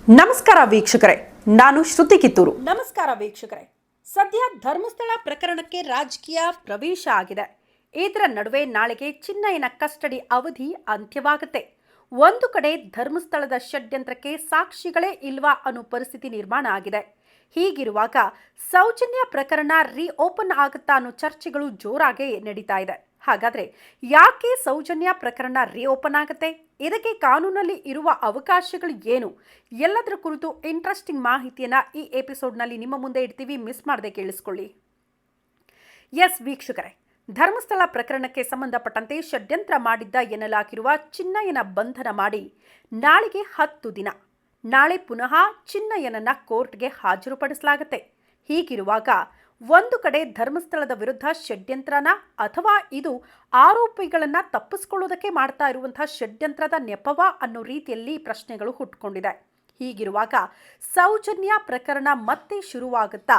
ನಮಸ್ಕಾರ ವೀಕ್ಷಕರೇ, ನಾನು ಶ್ರುತಿ ಕಿತ್ತೂರು. ನಮಸ್ಕಾರ ವೀಕ್ಷಕರೇ, ಸದ್ಯ ಧರ್ಮಸ್ಥಳ ಪ್ರಕರಣಕ್ಕೆ ರಾಜಕೀಯ ಪ್ರವೇಶ ಆಗಿದೆ. ಇದರ ನಡುವೆ ನಾಳೆಗೆ ಚಿನ್ನಯ್ಯನ ಕಸ್ಟಡಿ ಅವಧಿ ಅಂತ್ಯವಾಗುತ್ತೆ. ಒಂದು ಕಡೆ ಧರ್ಮಸ್ಥಳದ ಷಡ್ಯಂತ್ರಕ್ಕೆ ಸಾಕ್ಷಿಗಳೇ ಇಲ್ವಾ ಅನ್ನೋ ಪರಿಸ್ಥಿತಿ ನಿರ್ಮಾಣ ಆಗಿದೆ. ಹೀಗಿರುವಾಗ ಸೌಜನ್ಯ ಪ್ರಕರಣ ಓಪನ್ ಆಗುತ್ತಾ ಅನ್ನೋ ಚರ್ಚೆಗಳು ಜೋರಾಗಿ ನಡೀತಾ ಇದೆ. ಹಾಗಾದ್ರೆ ಯಾಕೆ ಸೌಜನ್ಯ ಪ್ರಕರಣ ಓಪನ್ ಆಗುತ್ತೆ? ಇದಕ್ಕೆ ಕಾನೂನಲ್ಲಿ ಇರುವ ಅವಕಾಶಗಳು ಏನು? ಎಲ್ಲದರ ಕುರಿತು ಇಂಟ್ರೆಸ್ಟಿಂಗ್ ಮಾಹಿತಿಯನ್ನ ಈ ಎಪಿಸೋಡ್ನಲ್ಲಿ ನಿಮ್ಮ ಮುಂದೆ ಇಡ್ತೀವಿ. ಮಿಸ್ ಮಾಡದೆ ಕೇಳಿಸ್ಕೊಳ್ಳಿ. ಎಸ್ ವೀಕ್ಷಕರೇ, ಧರ್ಮಸ್ಥಳ ಪ್ರಕರಣಕ್ಕೆ ಸಂಬಂಧಪಟ್ಟಂತೆ ಷಡ್ಯಂತ್ರ ಮಾಡಿದ್ದ ಎನ್ನಲಾಗಿರುವ ಚಿನ್ನಯ್ಯನ ಬಂಧನ ಮಾಡಿ ನಾಳೆಗೆ 10 ದಿನ. ನಾಳೆ ಪುನಃ ಚಿನ್ನಯ್ಯನನ್ನ ಕೋರ್ಟ್ಗೆ ಹಾಜರುಪಡಿಸಲಾಗುತ್ತೆ. ಹೀಗಿರುವಾಗ ಒಂದು ಕಡೆ ಧರ್ಮಸ್ಥಳದ ವಿರುದ್ಧ ಷಡ್ಯಂತ್ರನ ಅಥವಾ ಇದು ಆರೋಪಿಗಳನ್ನ ತಪ್ಪಿಸಿಕೊಳ್ಳೋದಕ್ಕೆ ಮಾಡ್ತಾ ಇರುವಂತಹ ಷಡ್ಯಂತ್ರದ ನೆಪವ ಅನ್ನೋ ರೀತಿಯಲ್ಲಿ ಪ್ರಶ್ನೆಗಳು ಹುಟ್ಟುಕೊಂಡಿದೆ. ಹೀಗಿರುವಾಗ ಸೌಜನ್ಯ ಪ್ರಕರಣ ಮತ್ತೆ ಶುರುವಾಗುತ್ತಾ?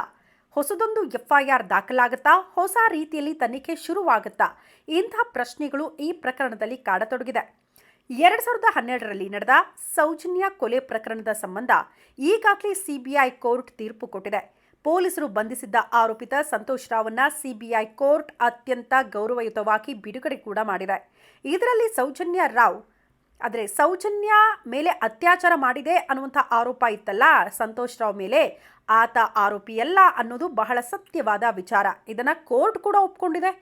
ಹೊಸದೊಂದು FIR ದಾಖಲಾಗುತ್ತಾ? ಹೊಸ ರೀತಿಯಲ್ಲಿ ತನಿಖೆ ಶುರುವಾಗುತ್ತಾ? ಇಂಥ ಪ್ರಶ್ನೆಗಳು ಈ ಪ್ರಕರಣದಲ್ಲಿ ಕಾಡತೊಡಗಿದೆ. 2012ರಲ್ಲಿ ನಡೆದ ಸೌಜನ್ಯ ಕೊಲೆ ಪ್ರಕರಣದ ಸಂಬಂಧ ಈಗಾಗಲೇ CBI ಕೋರ್ಟ್ ತೀರ್ಪು ಕೊಟ್ಟಿದೆ. ಪೊಲೀಸರು ಬಂಧಿಸಿದ್ದ ಆರೋಪಿತ ಸಂತೋಷ್ ರಾವ್ನ CBI ಕೋರ್ಟ್ ಅತ್ಯಂತ ಗೌರವಯುತವಾಗಿ ಬಿಡುಗಡೆ ಕೂಡ ಮಾಡಿದೆ. ಇದರಲ್ಲಿ ಸೌಜನ್ಯ ಮೇಲೆ ಅತ್ಯಾಚಾರ ಮಾಡಿದೆ ಅನ್ನುವಂಥ ಆರೋಪ ಇತ್ತಲ್ಲ ಸಂತೋಷ್ ರಾವ್ ಮೇಲೆ, ಆತ ಆರೋಪಿಯಲ್ಲ ಅನ್ನೋದು ಬಹಳ ಸತ್ಯವಾದ ವಿಚಾರ. ಇದನ್ನ ಕೋರ್ಟ್ ಕೂಡ ಒಪ್ಕೊಂಡಿದೆ.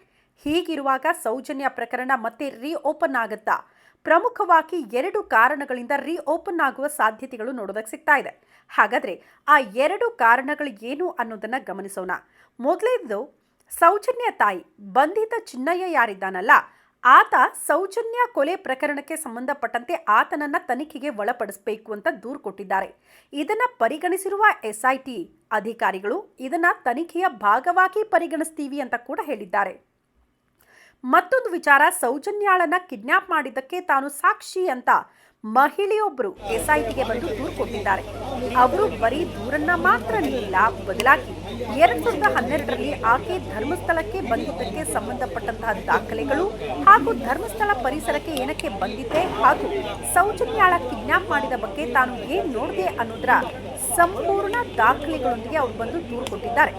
ಹೀಗಿರುವಾಗ ಸೌಜನ್ಯ ಪ್ರಕರಣ ಮತ್ತೆ ಓಪನ್ ಆಗುತ್ತಾ? ಪ್ರಮುಖವಾಗಿ 2 ಕಾರಣಗಳಿಂದ ಓಪನ್ ಆಗುವ ಸಾಧ್ಯತೆಗಳು ನೋಡೋದಕ್ಕೆ ಸಿಗ್ತಾ ಇದೆ. ಹಾಗಾದ್ರೆ ಆ 2 ಕಾರಣಗಳು ಏನು ಅನ್ನೋದನ್ನ ಗಮನಿಸೋಣ. ಮೊದಲನೇದು, ಸೌಜನ್ಯ ತಾಯಿ ಬಂಧಿತ ಚಿನ್ನಯ್ಯ ಯಾರಿದ್ದಾನಲ್ಲ, ಆತ ಸೌಜನ್ಯ ಕೊಲೆ ಪ್ರಕರಣಕ್ಕೆ ಸಂಬಂಧಪಟ್ಟಂತೆ ಆತನನ್ನ ತನಿಖೆಗೆ ಒಳಪಡಿಸಬೇಕು ಅಂತ ದೂರು ಕೊಟ್ಟಿದ್ದಾರೆ. ಇದನ್ನ ಪರಿಗಣಿಸಿರುವ SIT ಅಧಿಕಾರಿಗಳು ಇದನ್ನ ತನಿಖೆಯ ಭಾಗವಾಗಿ ಪರಿಗಣಿಸ್ತೀವಿ ಅಂತ ಕೂಡ ಹೇಳಿದ್ದಾರೆ. ಮತ್ತೊಂದು ವಿಚಾರ, ಸೌಜನ್ಯಾಳನ್ನ ಕಿಡ್ನಾಪ್ ಮಾಡಿದ್ದಕ್ಕೆ ತಾನು ಸಾಕ್ಷಿ ಅಂತ ಮಹಿಳೆಯೊಬ್ಬರು SITಗೆ ಬಂದು ದೂರು ಕೊಟ್ಟಿದ್ದಾರೆ. ಅವರು ಬರೀ ದೂರನ್ನ ಮಾತ್ರ ನೀಡಿಲ್ಲ, ಬದಲಾಗಿ 2012ರಲ್ಲಿ ಆಕೆ ಧರ್ಮಸ್ಥಳಕ್ಕೆ ಬಂದಿದ್ದಕ್ಕೆ ಸಂಬಂಧಪಟ್ಟಂತಹ ದಾಖಲೆಗಳು ಹಾಗೂ ಧರ್ಮಸ್ಥಳ ಪರಿಸರಕ್ಕೆ ಏನಕ್ಕೆ ಬಂದಿದ್ದೆ ಹಾಗೂ ಸೌಜನ್ಯಾಳ ಕಿಡ್ನಾಪ್ ಮಾಡಿದ ಬಗ್ಗೆ ತಾನು ಏನ್ ನೋಡಿದೆ ಅನ್ನೋದರ ಸಂಪೂರ್ಣ ದಾಖಲೆಗಳೊಂದಿಗೆ ಅವರು ಬಂದು ದೂರು ಕೊಟ್ಟಿದ್ದಾರೆ.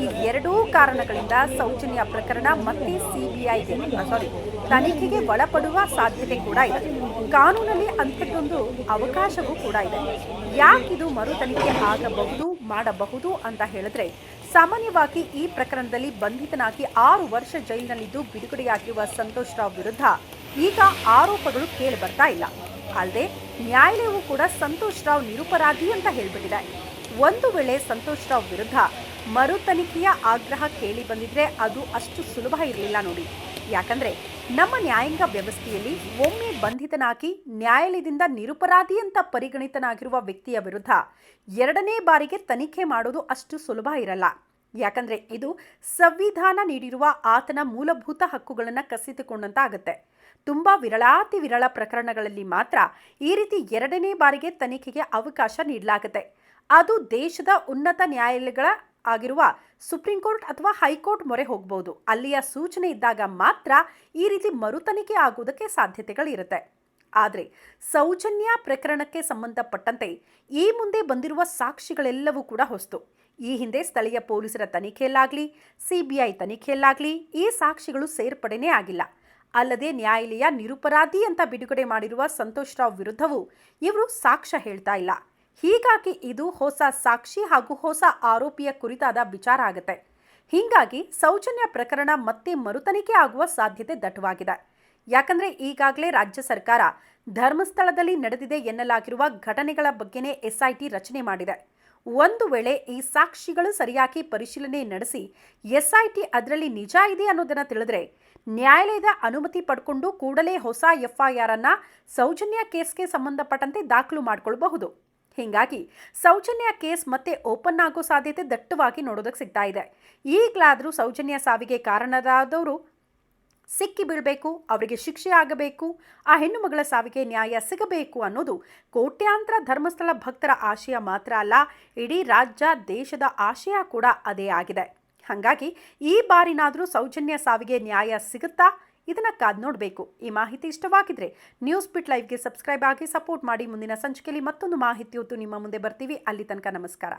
ಈ 2 ಕಾರಣಗಳಿಂದ ಸೌಜನ್ಯ ಪ್ರಕರಣ ಮತ್ತೆ ತನಿಖೆಗೆ ಒಳಪಡುವ ಸಾಧ್ಯತೆ ಕೂಡ ಇದೆ. ಕಾನೂನಲ್ಲಿ ಅಂಥದ್ದೊಂದು ಅವಕಾಶವೂ ಕೂಡ ಇದೆ. ಯಾಕಿದು ಮರು ತನಿಖೆ ಮಾಡಬಹುದು ಅಂತ ಹೇಳಿದ್ರೆ, ಸಾಮಾನ್ಯವಾಗಿ ಈ ಪ್ರಕರಣದಲ್ಲಿ ಬಂಧಿತನಾಗಿ 6 ವರ್ಷ ಜೈಲಿನಲ್ಲಿದ್ದು ಬಿಡುಗಡೆಯಾಗಿರುವ ಸಂತೋಷ್ ರಾವ್ ವಿರುದ್ಧ ಈಗ ಆರೋಪಗಳು ಕೇಳಿ ಬರ್ತಾ ಇಲ್ಲ. ಅಲ್ಲದೆ ನ್ಯಾಯಾಲಯವು ಕೂಡ ಸಂತೋಷ್ ರಾವ್ ನಿರಪರಾಧಿ ಅಂತ ಹೇಳ್ಬಿಟ್ಟಿದೆ. ಒಂದು ವೇಳೆ ಸಂತೋಷ್ ರಾವ್ ವಿರುದ್ಧ ಮರು ತನಿಖೆಯ ಆಗ್ರಹ ಕೇಳಿ ಬಂದಿದ್ರೆ ಅದು ಅಷ್ಟು ಸುಲಭ ಇರಲಿಲ್ಲ ನೋಡಿ. ಯಾಕಂದ್ರೆ ನಮ್ಮ ನ್ಯಾಯಾಂಗ ವ್ಯವಸ್ಥೆಯಲ್ಲಿ ಒಮ್ಮೆ ಬಂಧಿತನಾಗಿ ನ್ಯಾಯಾಲಯದಿಂದ ನಿರಪರಾಧಿ ಅಂತ ಪರಿಗಣಿತನಾಗಿರುವ ವ್ಯಕ್ತಿಯ ವಿರುದ್ಧ 2ನೇ ಬಾರಿಗೆ ತನಿಖೆ ಮಾಡೋದು ಅಷ್ಟು ಸುಲಭ ಇರಲ್ಲ. ಯಾಕಂದ್ರೆ ಇದು ಸಂವಿಧಾನ ನೀಡಿರುವ ಆತನ ಮೂಲಭೂತ ಹಕ್ಕುಗಳನ್ನು ಕಸಿದುಕೊಂಡಂತಾಗುತ್ತೆ. ತುಂಬಾ ವಿರಳ ಪ್ರಕರಣಗಳಲ್ಲಿ ಮಾತ್ರ ಈ ರೀತಿ 2ನೇ ಬಾರಿಗೆ ತನಿಖೆಗೆ ಅವಕಾಶ ನೀಡಲಾಗುತ್ತೆ. ಅದು ದೇಶದ ಉನ್ನತ ನ್ಯಾಯಾಲಯಗಳ ಆಗಿರುವ ಸುಪ್ರೀಂ ಕೋರ್ಟ್ ಅಥವಾ ಹೈಕೋರ್ಟ್ ಮೊರೆ ಹೋಗಬಹುದು. ಅಲ್ಲಿಯ ಸೂಚನೆ ಇದ್ದಾಗ ಮಾತ್ರ ಈ ರೀತಿ ಮರು ತನಿಖೆ ಆಗುವುದಕ್ಕೆ ಸಾಧ್ಯತೆಗಳಿರುತ್ತೆ. ಆದರೆ ಸೌಜನ್ಯ ಪ್ರಕರಣಕ್ಕೆ ಸಂಬಂಧಪಟ್ಟಂತೆ ಈ ಮುಂದೆ ಬಂದಿರುವ ಸಾಕ್ಷಿಗಳೆಲ್ಲವೂ ಕೂಡ ಹೊಸತು. ಈ ಹಿಂದೆ ಸ್ಥಳೀಯ ಪೊಲೀಸರ ತನಿಖೆಯಲ್ಲಾಗಲಿ CBI ತನಿಖೆಯಲ್ಲಾಗಲಿ ಈ ಸಾಕ್ಷಿಗಳು ಸೇರ್ಪಡೆನೇ ಆಗಿಲ್ಲ. ಅಲ್ಲದೆ ನ್ಯಾಯಾಲಯ ನಿರಪರಾಧಿ ಅಂತ ಬಿಡುಗಡೆ ಮಾಡಿರುವ ಸಂತೋಷ್ ರಾವ್ ವಿರುದ್ಧವೂ ಇವರು ಸಾಕ್ಷ್ಯ ಹೇಳ್ತಾ ಇಲ್ಲ. ಹೀಗಾಗಿ ಇದು ಹೊಸ ಸಾಕ್ಷಿ ಹಾಗೂ ಹೊಸ ಆರೋಪಿಯ ಕುರಿತಾದ ವಿಚಾರ ಆಗುತ್ತೆ. ಹೀಗಾಗಿ ಸೌಜನ್ಯ ಪ್ರಕರಣ ಮತ್ತೆ ಮರುತನಿಖೆ ಆಗುವ ಸಾಧ್ಯತೆ ದಟ್ಟವಾಗಿದೆ. ಯಾಕಂದ್ರೆ ಈಗಾಗಲೇ ರಾಜ್ಯ ಸರ್ಕಾರ ಧರ್ಮಸ್ಥಳದಲ್ಲಿ ನಡೆದಿದೆ ಎನ್ನಲಾಗಿರುವ ಘಟನೆಗಳ ಬಗ್ಗೆನೇ SIT ರಚನೆ ಮಾಡಿದೆ. ಒಂದು ವೇಳೆ ಈ ಸಾಕ್ಷಿಗಳು ಸರಿಯಾಗಿ ಪರಿಶೀಲನೆ ನಡೆಸಿ SIT ಅದರಲ್ಲಿ ನಿಜ ಇದೆ ಅನ್ನೋದನ್ನ ತಿಳಿದ್ರೆ ನ್ಯಾಯಾಲಯದ ಅನುಮತಿ ಪಡ್ಕೊಂಡು ಕೂಡಲೇ ಹೊಸ FIR ಅನ್ನ ಸೌಜನ್ಯ ಕೇಸ್ಗೆ ಸಂಬಂಧಪಟ್ಟಂತೆ ದಾಖಲು ಮಾಡಿಕೊಳ್ಳಬಹುದು. ಹೀಗಾಗಿ ಸೌಜನ್ಯ ಕೇಸ್ ಮತ್ತೆ ಓಪನ್ ಆಗೋ ಸಾಧ್ಯತೆ ದಟ್ಟವಾಗಿ ನೋಡೋದಕ್ಕೆ ಸಿಗ್ತಾ ಇದೆ. ಈಗಲಾದರೂ ಸೌಜನ್ಯ ಸಾವಿಗೆ ಕಾರಣರಾದವರು ಸಿಕ್ಕಿ ಬೀಳಬೇಕು, ಅವರಿಗೆ ಶಿಕ್ಷೆ ಆಗಬೇಕು, ಆ ಹೆಣ್ಣು ಮಗಳ ಸಾವಿಗೆ ನ್ಯಾಯ ಸಿಗಬೇಕು ಅನ್ನೋದು ಕೋಟ್ಯಾಂತರ ಧರ್ಮಸ್ಥಳ ಭಕ್ತರ ಆಶಯ ಮಾತ್ರ ಅಲ್ಲ, ಇಡೀ ರಾಜ್ಯ ದೇಶದ ಆಶಯ ಕೂಡ ಅದೇ ಆಗಿದೆ. ಹಾಗಾಗಿ ಈ ಬಾರಿನಾದರೂ ಸೌಜನ್ಯ ಸಾವಿಗೆ ನ್ಯಾಯ ಸಿಗುತ್ತಾ ಇದನ್ನ ಕಾದ್ ನೋಡಬೇಕು. ಈ ಮಾಹಿತಿ ಇಷ್ಟವಾಗಿದ್ರೆ ನ್ಯೂಸ್ ಬಿಟ್ ಲೈವ್ಗೆ ಸಬ್ಸ್ಕ್ರೈಬ್ ಆಗಿ ಸಪೋರ್ಟ್ ಮಾಡಿ. ಮುಂದಿನ ಸಂಚಿಕೆಯಲ್ಲಿ ಮತ್ತೊಂದು ಮಾಹಿತಿ ಹೊತ್ತು ನಿಮ್ಮ ಮುಂದೆ ಬರ್ತೀವಿ. ಅಲ್ಲಿ ತನಕ ನಮಸ್ಕಾರ.